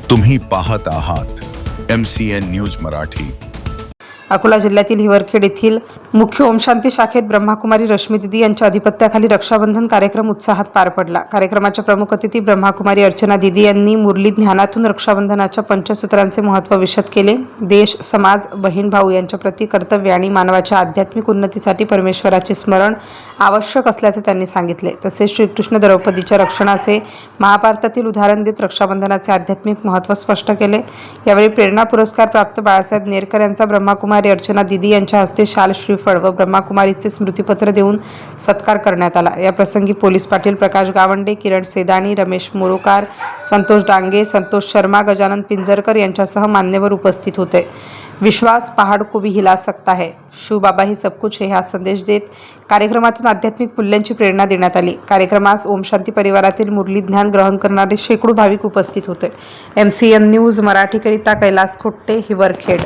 तुम्ही पाहत आहात MCN न्यूज मराठी। अकोला जिल्ह्यातील हिवरखेड येथील मुख्य ओमशांती शाखेत ब्रह्माकुमारी रश्मी दिदी यांच्या अधिपत्याखाली रक्षाबंधन कार्यक्रम उत्साहात पार पडला। कार्यक्रमाच्या प्रमुख अतिथी ब्रह्माकुमारी अर्चना दिदी यांनी मुरली ज्ञानातून रक्षाबंधनाच्या पंचसूत्रांचे महत्त्व विशद केले। देश, समाज, बहीण भाऊ यांच्या प्रति कर्तव्य आणि मानवाच्या आध्यात्मिक उन्नतीसाठी परमेश्वराचे स्मरण आवश्यक असल्याचे त्यांनी सांगितले। तसेच श्रीकृष्ण द्रौपदीच्या रक्षणाचे महाभारतातील उदाहरण देत रक्षाबंधनाचे आध्यात्मिक महत्त्व स्पष्ट केले। यावेळी प्रेरणा पुरस्कार प्राप्त बाळासाहेब नेरकर यांचा ब्रह्माकुमारी अर्चना दिदी यांच्या हस्ते शाल, श्रीफळ व ब्रह्माकुमारीचे स्मृतिपत्र देऊन सत्कार करण्यात आला। या प्रसंगी पोलीस पाटील प्रकाश गावंडे, किरण सेदानी, रमेश मोरोकार, संतोष डांगे, संतोष शर्मा, गजानन पिंजरकर यांच्यासह मान्यवर उपस्थित होते। विश्वास पहाड़ को भी हिला सकता है, शिव बाबा ही सब कुछ है हा संदेश देत कार्यक्रमातून आध्यात्मिक मूल्यांची प्रेरणा देण्यात आली। कार्यक्रमास ओमशांती परिवारातील मुरली ज्ञान ग्रहण करणारे शेकडो भाविक उपस्थित होते। MCN न्यूज मराठीकरिता कैलास खोट्टे, हिवरखेड।